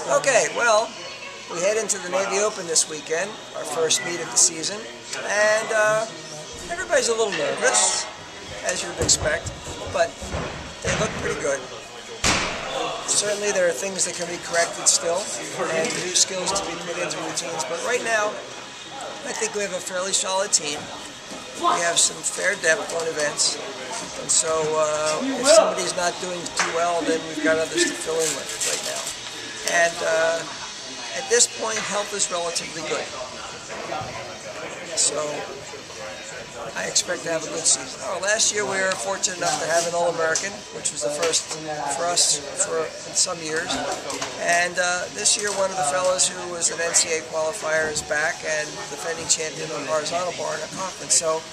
Okay, well, we head into the Navy Open this weekend, our first meet of the season, and everybody's a little nervous, as you'd expect, but they look pretty good. Certainly there are things that can be corrected still, and new skills to be put into routines, but right now, I think we have a fairly solid team. We have some fair depth on events, and so if somebody's not doing too well, then we've got others to fill in with right now. And at this point, health is relatively good. So I expect to have a good season. Last year we were fortunate enough to have an All-American, which was the first for us for some years. And this year one of the fellows who was an NCAA qualifier is back and defending champion of horizontal bar in a conference. So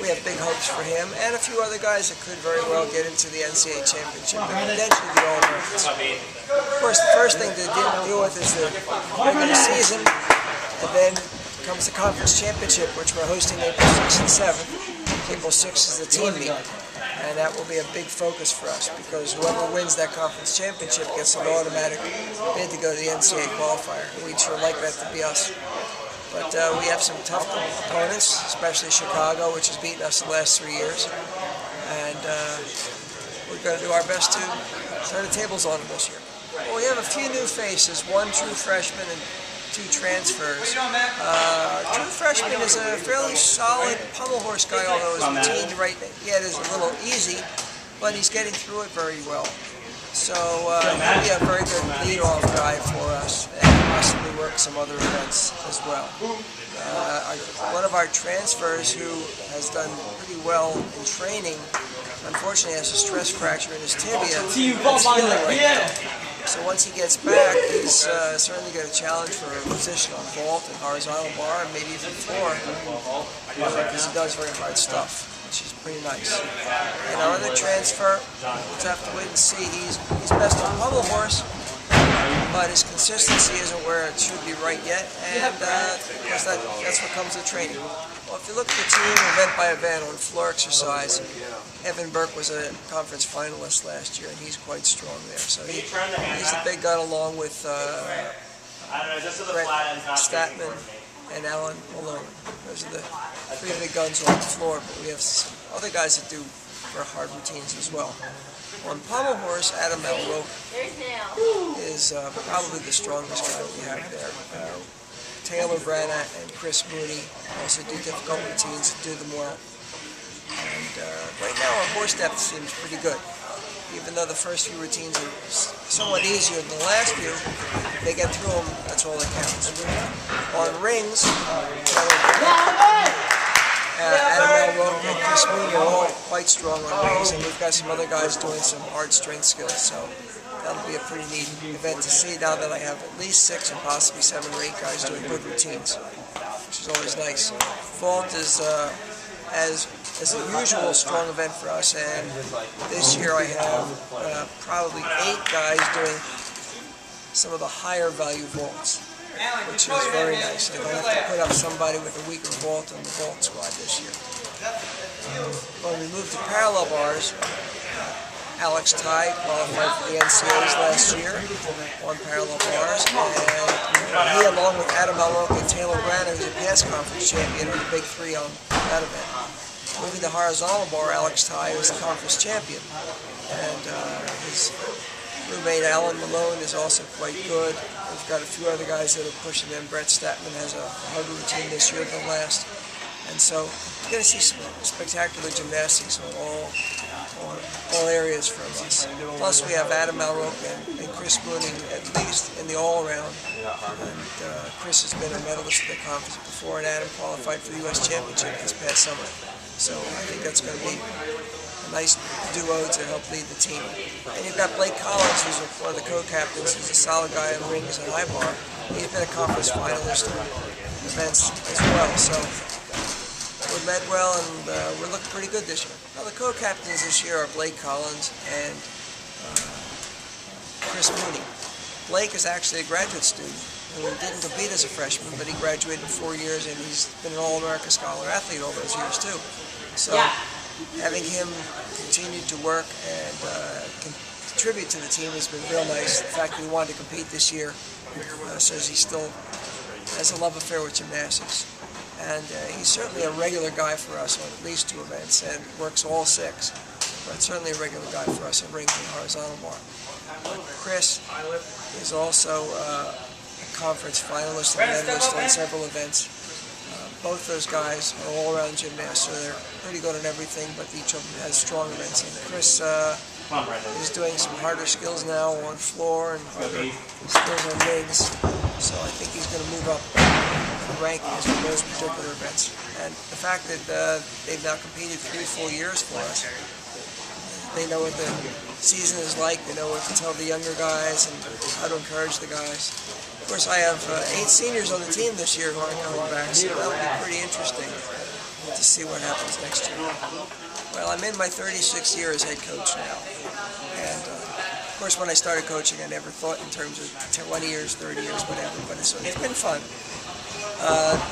we have big hopes for him and a few other guys that could very well get into the NCAA championship and potentially the All-Americans. Of course, the first thing to deal with is the regular season, and then comes the conference championship, which we're hosting April 6th and 7th. April 6th is the team meet, and that will be a big focus for us because whoever wins that conference championship gets an automatic bid to go to the NCAA qualifier. We'd sure like that to be us. But we have some tough opponents, especially Chicago, which has beaten us the last 3 years, and we're going to do our best to turn the tables on them this year. Well, we have a few new faces, one true freshman and 2 transfers. True freshman is a fairly solid pommel horse guy, although his routine right yet is a little easy, but he's getting through it very well. So he'll be a very good lead-off guy for us and possibly work some other events as well. One of our transfers who has done pretty well in training, unfortunately has a stress fracture in his tibia. It's healing right now. So once he gets back, he's certainly got a challenge for a position on vault and horizontal bar, and maybe even floor, because he does very hard stuff, which is pretty nice. And our other transfer, we'll have to wait and see. He's best on pommel horse, but his consistency isn't where it should be right yet, and because that's what comes with training. Well, if you look at the team event by event on floor exercise, Evan Burke was a conference finalist last year, and he's quite strong there. So he's the big gun along with Brett Statman and Alan Malone. Those are the 3 big guns on the floor, but we have some other guys that do very hard routines as well. On pommel horse, Adam Malrope is probably the strongest guy we have there. Taylor Branna and Chris Mooney also do difficult routines, do them well. And right now our horse depth seems pretty good. Even though the first few routines are somewhat easier than the last few, if they get through them, that's all that counts. On rings, Adam Malrope and Chris Mooney are all quite strong on rings, and we've got some other guys doing some hard strength skills, so that'll be a pretty neat event to see now that I have at least 6 and possibly 7 or 8 guys doing good routines, which is always nice. Vault is, as a usual, strong event for us, and this year I have probably 8 guys doing some of the higher value vaults, which is very nice. I don't have to put up somebody with a weaker vault on the vault squad this year. When we moved to parallel bars, Alex Ty qualified for the NCAAs last year on parallel bars, and he, along with Adam Malrope and Taylor Branna, who's a past conference champion, are the big 3 on that event. Moving to horizontal bar, Alex Ty was the conference champion, and his roommate Alan Malone is also quite good. We've got a few other guys that are pushing them. Brett Statman has a harder routine this year than last, and so you're going to see some spectacular gymnastics on all areas from us. Plus we have Adam Malrope and Chris Mooney, at least in the all-around. And Chris has been a medalist at the conference before, and Adam qualified for the U.S. Championship this past summer. So I think that's going to be a nice duo to help lead the team. And you've got Blake Collins, who's one of the co-captains. He's a solid guy in rings and high bar. He's been a conference finalist in events as well. So we're led well, and we're looking pretty good this year. Now, the co-captains this year are Blake Collins and Chris Mooney. Blake is actually a graduate student who didn't compete as a freshman, but he graduated in 4 years, and he's been an All-America Scholar athlete all those years too. So having him continue to work and contribute to the team has been real nice. The fact that he wanted to compete this year says he still has a love affair with gymnastics. And he's certainly a regular guy for us on at least 2 events and works all 6. But certainly a regular guy for us in ring and horizontal bar. Chris is also a conference finalist and medalist on several events. Both those guys are all-around gymnasts, so they're pretty good on everything, but each of them has strong events. And Chris is doing some harder skills now on floor and harder skills on legs, so I think he's going to move up the rankings for those particular events. And the fact that they've now competed 3 full years for us, they know what the season is like, they know what to tell the younger guys and how to encourage the guys. Of course, I have 8 seniors on the team this year who aren't coming back, so that'll be pretty interesting to see what happens next year. Well, I'm in my 36th year as head coach now, and of course when I started coaching I never thought in terms of 20 years, 30 years, whatever, but it's been fun.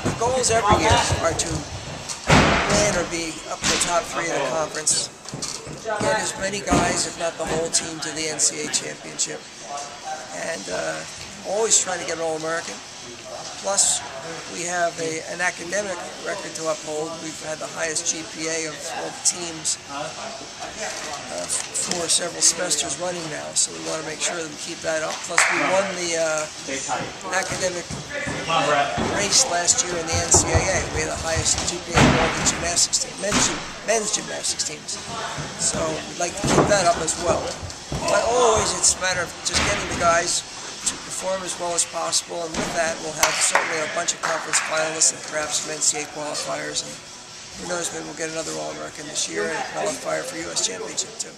The goals every year are to win or be up in the top 3 of the conference, get as many guys, if not the whole team, to the NCAA championship, and always trying to get an All-American. Plus, we have an academic record to uphold. We've had the highest GPA of all the teams for several semesters running now, so we want to make sure that we keep that up. Plus, we won the academic race last year in the NCAA. We had the highest GPA of all the gymnastics teams, men's gymnastics teams. So we'd like to keep that up as well. But always, it's a matter of just getting the guys to perform as well as possible, and with that we'll have certainly a bunch of conference finalists and perhaps some NCAA qualifiers, and who knows, maybe we'll get another All-American this year and a qualifier for U.S. Championship too.